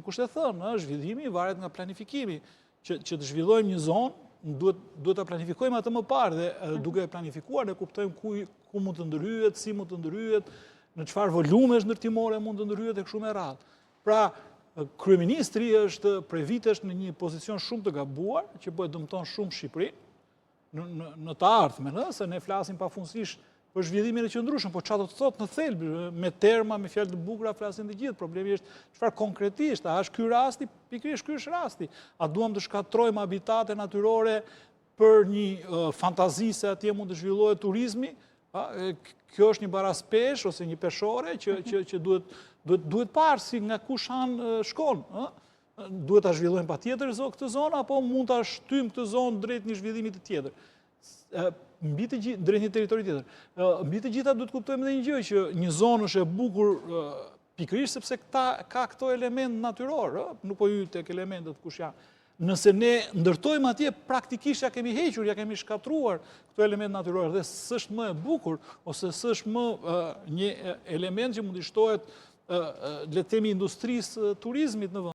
nuk është e thënë, zhvillimi varet nga planifikimi. Që të zhvillojmë një zonë, duhet të planifikojmë atë më parë dhe duke planifikuar ne kuptojmë ku mund të ndërhyet, si mund të ndërhyet, në çfarë volumesh ndërtimore mund të ndërhyet e kështu me radhë. Pra, kryeministri është prej vitesh në një pozicion shumë të gabuar, që po e dëmton shumë Shqipërinë në të ardhmen, se ne flasim pafundësisht për zhvillimin e qëndrueshëm, po çfarë do të thotë në thelb, me terma, me fjalë të bukura flasin të gjithë. Problemi është çfarë konkretisht, a është ky rasti, pikërisht ky është rasti. A duam të shkatrojmë habitate natyrore për një fantazi se atje mund të zhvillohet turizmi? Kjo është një baraspesh ose një peshore që duhet parë si nga ku shan shkon. Duhet ta zhvillojmë patjetër këtë zonë apo mund ta shtym këtë zonë drejt një zhvillimi të tjetër? Drejt një territori tjetër. Mbi të gjitha duhet kuptojmë edhe një gjë që një zonë është e bukur pikërisht sepse ka këto element natyror, nuk po hyj tek elementet kush janë. Nëse ne ndërtojmë atje, praktikisht ja kemi hequr, ja kemi shkatruar këto element natyror dhe s'është më e bukur ose s'është më një element që mund të shtohet le të themi industrisë turizmit në vend.